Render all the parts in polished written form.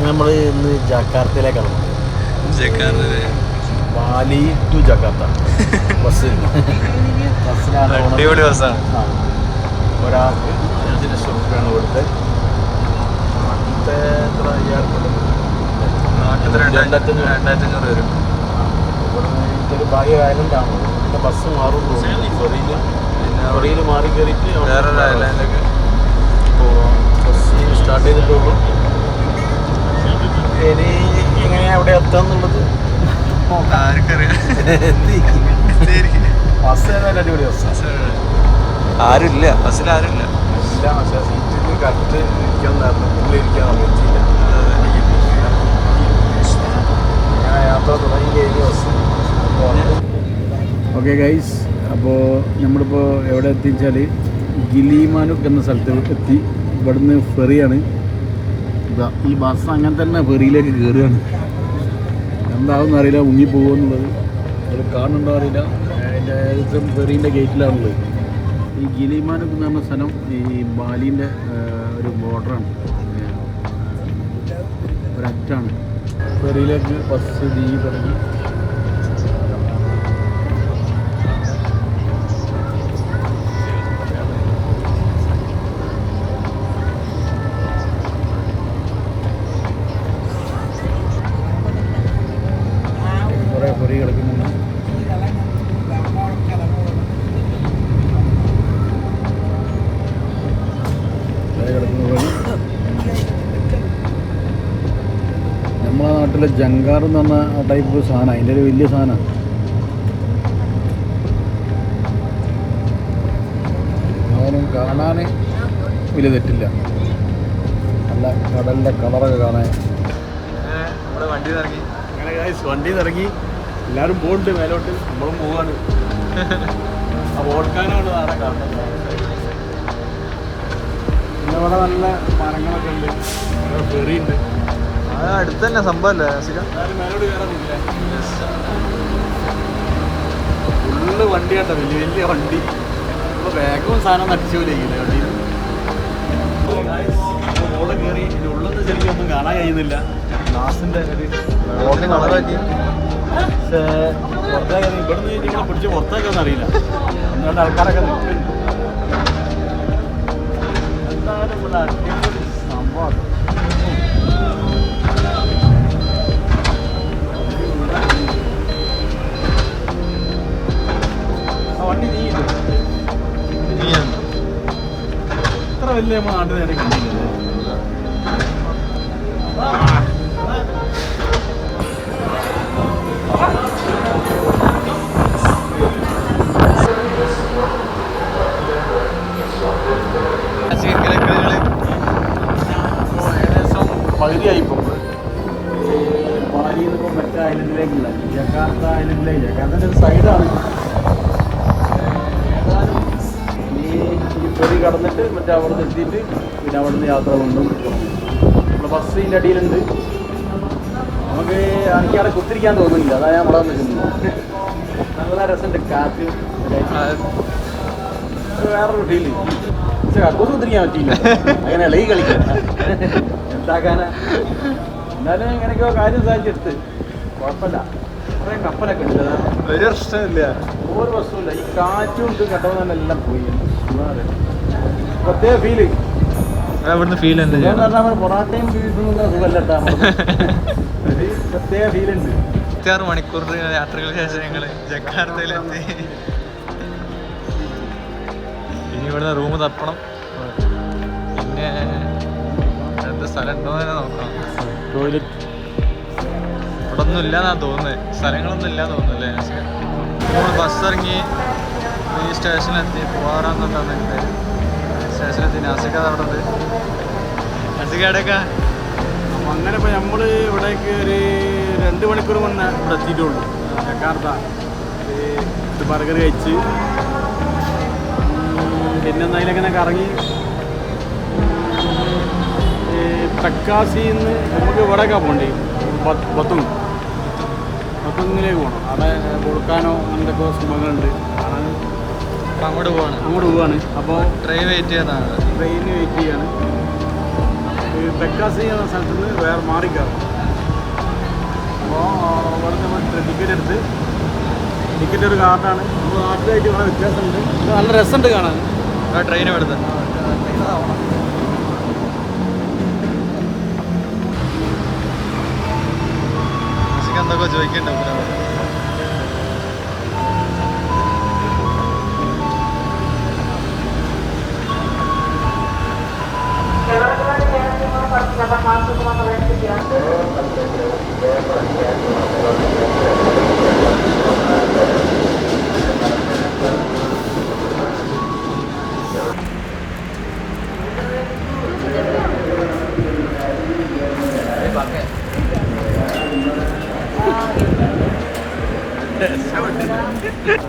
നമ്മൾ ഇന്ന് ജക്കാർത്തയിലേക്കാണ്. ബാലി ടു ജക്കാർത്ത ബസ്സിനാണ്. അടിപൊളി ബസ്സാണ്. ഒരാൾക്ക് 5 ലക്ഷം രൂപയാണ് ഇവിടുത്തെ. നാട്ടിലത്തെ 2500 വരും. ഇതൊരു ബാഹ്യ ഐലൻഡാണ്. ഇവിടെ ബസ് മാറും ഫെറിയിൽ മാറി കയറിയിട്ട് വേറൊരു ഐലൻഡിലേക്ക് ബസ് സ്റ്റാർട്ട് ചെയ്തിട്ടുള്ളൂ. ഇനി എങ്ങനെയാണ് അവിടെ എത്താന്നുള്ളത് ആർക്കറിയാം. ബസ് ഏതായാലും അടിപൊളി ബസ്സാണ്. ആരുമില്ല ബസ്സിൽ, ആരുമില്ല. ഇല്ല, പക്ഷേ സീറ്റിൽ കറക്റ്റ് ഇരിക്കാൻ ഉള്ളിലിരിക്കാൻ പറ്റിയില്ല. ഞാൻ യാത്ര തുടങ്ങി കഴിഞ്ഞ ബസ്. ഓക്കെ ഗൈസ്, അപ്പോൾ നമ്മളിപ്പോൾ എവിടെ എത്തിച്ചാൽ ഗിലിമാനുക്ക് എന്ന സ്ഥലത്ത് എത്തി. ഇവിടുന്ന് ഫെറിയാണ്. ഈ ബസ് അങ്ങനെ തന്നെ ഫെറിയിലേക്ക് കയറുകയാണ്. എന്താണെന്ന് അറിയില്ല, മുങ്ങിപ്പോകുമെന്നുള്ളത് അത് കാണുന്നുണ്ടോ അറിയില്ല. അതിൻ്റെ ഏകദേശം ഫെറീൻ്റെ ഗേറ്റിലാണുള്ളത്. ഈ ഗിലിമാനുക്ക് എന്ന് പറഞ്ഞ സ്ഥലം ഈ ബാലിൻ്റെ ഒരു ബോർഡറാണ്, ഒരറ്റാണ്. ഫെറിയിലേക്ക് ബസ് തുടങ്ങി. കുറേ ഫെറി കിടക്കുന്നുണ്ട്. നമ്മളെ നാട്ടിലെ ജങ്കാർ എന്ന് പറഞ്ഞ ടൈപ്പ് സാധനം, അതിൻ്റെ ഒരു വലിയ സാധനമാണ്. അതിനും കാണാൻ വലിയ തെറ്റില്ല. നല്ല കടലിൻ്റെ കളറൊക്കെ കാണാൻ. അങ്ങനെ വണ്ടിയിൽ നിന്ന് ഇറങ്ങി എല്ലാവരും പോകുന്നുണ്ട് മേലോട്ട്. നമ്മളും പോവാണ്. ആ ഓർക്കാനാണ് നാളെ കാണുന്നത്. പിന്നെ ഇവിടെ നല്ല മരങ്ങളൊക്കെ ഉണ്ട്, ഫെറി ഉണ്ട്. അടുത്ത് തന്നെ സംഭവമല്ലേ. മേലോട്ട് കയറാനില്ല. ഫുള്ള് വണ്ടി കേട്ടോ, വലിയ വലിയ വണ്ടി. ഇപ്പോൾ വേഗവും സാധനം നടിച്ചു പോലെയില്ലേ വണ്ടിയിൽ. മോള് കയറി ഇതിൻ്റെ ഉള്ളിൽ ശരിക്കും ഒന്നും കാണാൻ കഴിയുന്നില്ല. ഗ്ലാസിൻ്റെ ഒരു കളറാക്കി പുറത്തേക്ക് ഇവിടുന്ന് നിങ്ങളെ പിടിച്ച് പുറത്തേക്കൊന്നും അറിയില്ല. ഒന്നുകൊണ്ട് ആൾക്കാരൊക്കെ നിൽക്കുന്നുണ്ട്. എന്തായാലും ഇവിടെ അടിപൊളി സംഭവമാണ്. വണ്ടി നീയില്ല, ഇത്ര വലിയ നമ്മൾ നാട്ടിൽ നേരെ കണ്ടില്ലല്ലേ. ഏകദേശം പകുതിയായിപ്പോൾ ബാലിയിൽ നിന്നിപ്പോൾ മറ്റേ ഐലൻഡിലേക്കുള്ള ജക്കാർത്ത ഐലൻഡിലേക്ക്. ജക്കാർത്തൻ്റെ ഒരു സൈഡാണ്. ഏതായാലും ഈ ഫെറി കടന്നിട്ട് മറ്റേ അവിടെ നിന്ന് എത്തിയിട്ട് പിന്നെ അവിടെ നിന്ന് യാത്ര കൊണ്ടും നമ്മുടെ ബസ് ഇതിൻ്റെ അടിയിലുണ്ട്. നമുക്ക് എനിക്ക് അവിടെ കുത്തിരിക്കാൻ തോന്നുന്നില്ല, അതാ ഞാൻ അവിടെ നിൽക്കുന്നത്. നല്ല രസമുണ്ട്, കാറ്റ്, വേറൊരു ഫീല്. പക്ഷെ കക്കൂസ് കുത്തിരിക്കാൻ പറ്റിയില്ല, അങ്ങനെ ഇളകി കളിക്കാൻ എന്താക്കാനാ. എന്നാലും എങ്ങനെയൊക്കെയോ കാര്യം സാധിച്ചെടുത്ത് കുഴപ്പമില്ല. കുറേ കപ്പലൊക്കെ ഉണ്ട്, ഒരു പ്രശ്നമില്ല, ഒരു പ്രശ്നമില്ല. ഈ കാറ്റും ഉണ്ട് കട്ടവും തന്നെ എല്ലാം പോയി. പ്രത്യേക ഫീല്. ഇവിടുന്ന് ഫീൽ ഉണ്ട്. പൊറാട്ടയും ബീഫും സുഖമല്ലട്ടാ, പ്രത്യേക ഫീലുണ്ട്. 26 മണിക്കൂർ യാത്രകൾക്ക് ശേഷം ഞങ്ങൾ ജക്കാർത്തയിലെത്തി. ഇനി ഇവിടുന്ന് റൂം തപ്പണം. പിന്നെ എന്ത് സ്ഥലം ഉണ്ടോ തന്നെ നോക്കണം. ടോയ്ലറ്റ് ഇവിടെ ഒന്നും ഇല്ലാന്നാ തോന്നുന്നത്, സ്ഥലങ്ങളൊന്നും ഇല്ലാന്ന് തോന്നുന്നല്ലേ. നമ്മൾ ബസ് ഇറങ്ങി ഈ സ്റ്റേഷനിലെത്തി. പോകാറാന്നുണ്ടാണ് സ്റ്റേഷനിലെത്തി. നാസിക്കാതെ അവിടെ ഉണ്ട്. നാസിക്കയുടെയൊക്കെ അങ്ങനെ ഇപ്പോൾ നമ്മൾ ഇവിടേക്ക് ഒരു 2 മണിക്കൂർ മുന്നേ ഇവിടെ എത്തിയിട്ടുള്ളൂ. ജക്കാർത്ത ഇത് ബർഗർ കഴിച്ച് പിന്നെ അതിലങ്ങനെ കറങ്ങി തക്കാസിയിൽ നിന്ന് നമുക്ക് ഇവിടെയൊക്കെ പോകണ്ടേ, ബത്തുങ്ങിലേക്ക് പോകണം. അവിടെ കൊടുക്കാനോ എന്തൊക്കെ സംഭവങ്ങളുണ്ട്. അങ്ങോട്ട് പോവാണ്. അപ്പോൾ ട്രെയിൻ വെയിറ്റ് ചെയ്യാണ്. ഈ തെക്കാസി എന്ന സ്ഥലത്ത് നിന്ന് വേറെ മാറിക്കയറണം. അപ്പോൾ അവിടെ നമ്മൾ ടിക്കറ്റ് എടുത്ത് ടിക്കറ്റ് ഒരു കാർഡാണ്. നമ്മൾ നാട്ടിലായിട്ട് വളരെ വ്യത്യാസമുണ്ട്. നല്ല രസമുണ്ട് കാണാൻ. ട്രെയിൻ എടുത്ത് എന്തൊക്കെ ചോദിക്കണ്ടോ?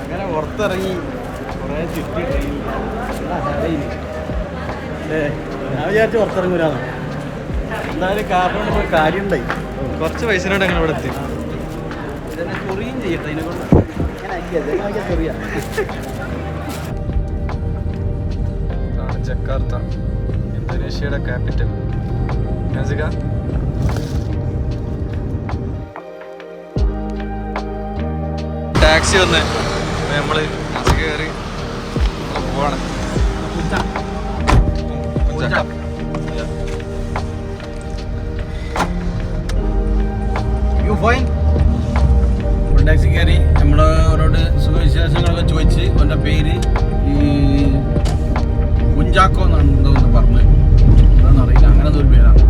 അങ്ങനെ പുറത്തിറങ്ങി കുറേ ചുറ്റി ട്രെയിനിൽ ഞാൻ വിചാരിച്ച് പുറത്തിറങ്ങൂരാന്ന്. എന്തായാലും കാരണം ഒരു കാര്യം ഉണ്ടായി. കുറച്ച് പൈസയോടെ ഞങ്ങൾ ഇവിടെ എത്തി. ഇതെന്നെ ചൊറിയും ചെയ്യട്ടെ അതിനെ കൊണ്ട്. ചൊറിയാ ജക്കാർത്ത, ഇന്തോനേഷ്യയുടെ ക്യാപിറ്റൽ. ടാക്സി വന്ന് നമ്മള് കയറി പോവാണ്. ടാക്സി കയറി നമ്മളോട് സുഖവിശേഷങ്ങളൊക്കെ ചോദിച്ച് അവൻ്റെ പേര് ഈ കുഞ്ചാക്കോ എന്നാണ് എന്തോന്ന് പറഞ്ഞത്. എന്താണെന്ന് അറിയില്ല, അങ്ങനത്തെ ഒരു പേരാണ്.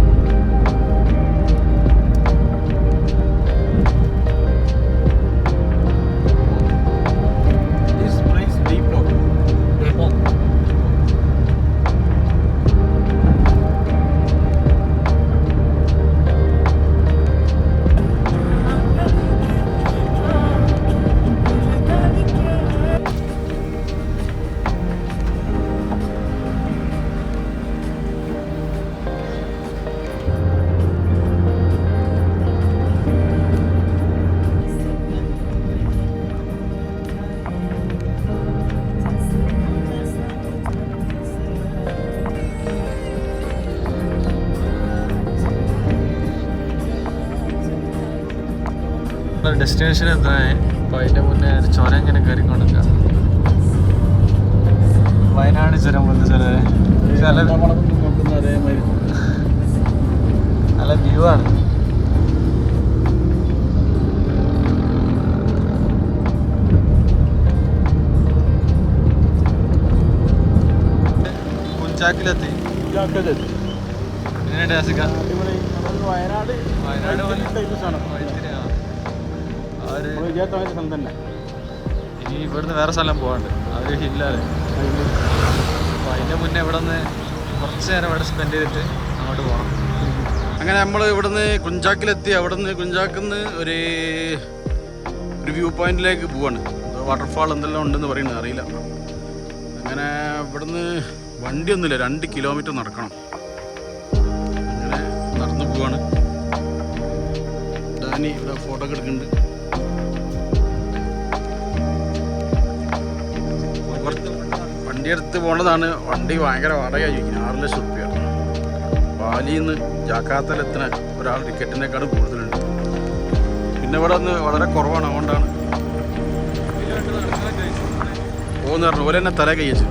ഡെസ്റ്റിനേഷൻ എന്തായി? അപ്പോൾ അതിൻ്റെ മുന്നേ ചുരം ഇങ്ങനെ കയറിക്കൊണ്ടിരിക്കുക. വയനാട് ചുരം പോലത്തെ ചുരം നല്ല വ്യൂ ആണ്. കുഞ്ചാക്കിലെത്തി. എങ്ങനെ ടാസിക്ക? വയനാട് ഇനി ഇവിടുന്ന് വേറെ സ്ഥലം പോകാണ്ട്. അതൊരു ഹില്ലാണ്. അപ്പോൾ അതിൻ്റെ മുന്നേ ഇവിടെ നിന്ന് കുറച്ച് നേരം ഇവിടെ സ്പെൻഡ് ചെയ്തിട്ട് അങ്ങോട്ട് പോകണം. അങ്ങനെ നമ്മൾ ഇവിടുന്ന് കുഞ്ചാക്കിലെത്തി. അവിടുന്ന് കുഞ്ചാക്കിന്ന് ഒരു വ്യൂ പോയിന്റിലേക്ക് പോവാണ്. വാട്ടർഫാൾ എന്തെല്ലാം ഉണ്ടെന്ന് പറയുന്നത് അറിയില്ല. അങ്ങനെ ഇവിടുന്ന് വണ്ടിയൊന്നുമില്ല, 2 കിലോമീറ്റർ നടക്കണം. അങ്ങനെ നടന്നു പോവാണ്. ഡാനി ഇവിടെ ഫോട്ടോ ഒക്കെ എടുക്കുന്നുണ്ട്. വണ്ടിയെടുത്ത് പോകേണ്ടതാണ്. വണ്ടി ഭയങ്കര വാടക ചോദിക്കുന്നത്, 6 ലക്ഷം റുപ്യ. ബാലിയിൽ നിന്ന് ജക്കാർത്തയിലെത്തുന്ന ഒരാൾ ടിക്കറ്റിനേക്കാളും കൂടുതലുണ്ട്. പിന്നെ ഇവിടെ ഒന്ന് വളരെ കുറവാണ്. അതുകൊണ്ടാണ് പോകുന്ന പറഞ്ഞു പോലെ തന്നെ തല കയ്യച്ചു.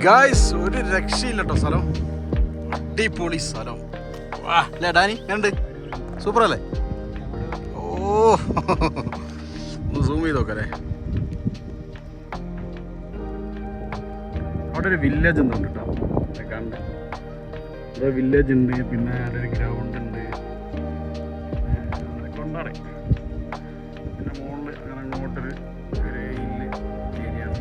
ഗായ്സ്, ഒരു രക്ഷയില്ല കേട്ടോ സ്ഥലം. അടിപൊളി സ്ഥലം. വാ അല്ലേ ഡാനി? കണ്ട് സൂപ്പർ അല്ലേ? ഓ, ഒന്ന് സൂം ചെയ്ത് നോക്കല്ലേ. അവിടെ ഒരു വില്ലേജ് എന്തുണ്ട് കേട്ടോ കണ്ട്. ഇവിടെ വില്ലേജ് ഉണ്ട്, പിന്നെ അവിടെ ഒരു ഗ്രൗണ്ട് ഉണ്ട്, അതൊക്കെ കൊണ്ടാണ്. പിന്നെ മുകളിൽ അങ്ങനെ അങ്ങോട്ടൊരു ഹില്ല് ഏരിയ ആണ്.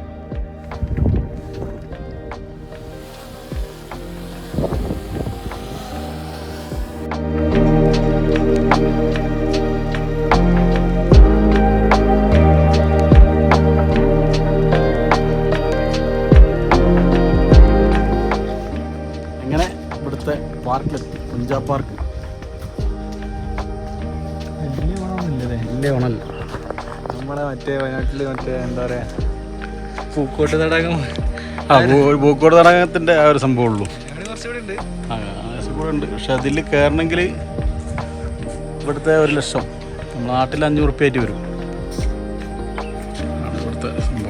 അങ്ങനെ ഇവിടുത്തെ പാർക്കിലെത്തി, പഞ്ചാബ് പാർക്ക്. വലിയ ഗുണമൊന്നുമില്ലല്ലേ? വലിയ ഗുണമല്ല. നമ്മളെ മറ്റേ വയനാട്ടിൽ മറ്റേ എന്താ പറയാ പൂക്കോട്ട് തടാകം, പൂക്കോട് തടാകത്തിൻ്റെ ആ ഒരു സംഭവം ഉള്ളൂ. കുറച്ചുകൂടി ഉണ്ട്. സംഭവം ഉണ്ട്, പക്ഷെ അതിൽ കയറണമെങ്കിൽ ഇവിടുത്തെ 1 ലക്ഷം, നമ്മുടെ നാട്ടിൽ 500 ഉറുപ്പ്യ ആയിട്ട് വരും. ആണ് ഇവിടുത്തെ സംഭവം.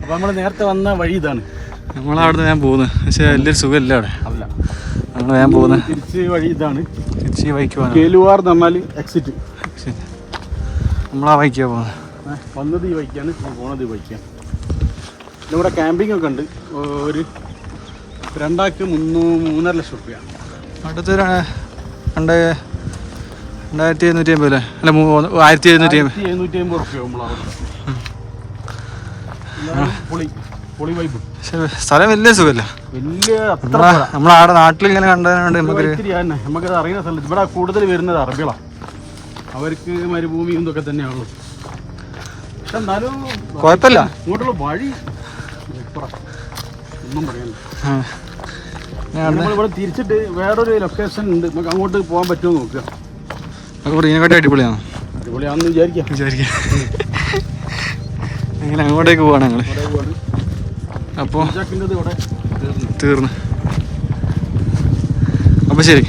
അപ്പോൾ നമ്മൾ നേരത്തെ വന്ന വഴി ഇതാണ്. നമ്മളവിടെ ഞാൻ പോകുന്നത്, പക്ഷേ വലിയൊരു സുഖമില്ല അവിടെ. അല്ല, നമ്മൾ ഞാൻ പോകുന്നത് തിരിച്ച് വഴി ഇതാണ്. തിരിച്ച് ഈ ബൈക്ക് പോകാൻ കേലുവാർ എന്ന് പറഞ്ഞാൽ എക്സിറ്റ്. നമ്മളാ ബൈക്കാണ് പോകുന്നത്. വന്നത് ഈ ബൈക്കാണ്, പോണത് ഈ ബൈക്കാണ്. ഇവിടെ ക്യാമ്പിംഗ് ഒക്കെ ഉണ്ട്. ഒരു 2 ആൾക്ക് 3.5 ലക്ഷം റുപ്യ. അടുത്ത് 2750 അല്ലേ? അല്ല 1750. 1750 റുപ്യ നമ്മളവിടെ. പൊളി വൈബ്. പക്ഷേ സ്ഥലം വലിയ സുഖമല്ല. വലിയ അത്ര നമ്മളവിടെ നാട്ടിൽ ഇങ്ങനെ കണ്ടതുകൊണ്ട് നമുക്കത് അറിയുന്ന സ്ഥലത്ത് ഇവിടെ കൂടുതൽ വരുന്നത് അറബികളാണ്. അവർക്ക് മരുഭൂമിയും ഇതൊക്കെ തന്നെയാണല്ലോ. പക്ഷെ എന്നാലും കുഴപ്പമില്ല. ഇങ്ങോട്ടുള്ള വഴി ഒന്നും പറയാനില്ല. നമ്മളിവിടെ തിരിച്ചിട്ട് വേറൊരു ലൊക്കേഷൻ ഉണ്ട്, നമുക്ക് അങ്ങോട്ട് പോകാൻ പറ്റുമോ നോക്കുക. ഇതിനെക്കാട്ടി അടിപൊളിയാണ്. അടിപൊളിയാണെന്ന് വിചാരിക്കാം. അങ്ങനെ അങ്ങോട്ടേക്ക് പോവാണ് ഞങ്ങൾ. അപ്പോൾ ഇവിടെ തീർന്നു. അപ്പോൾ ശരി.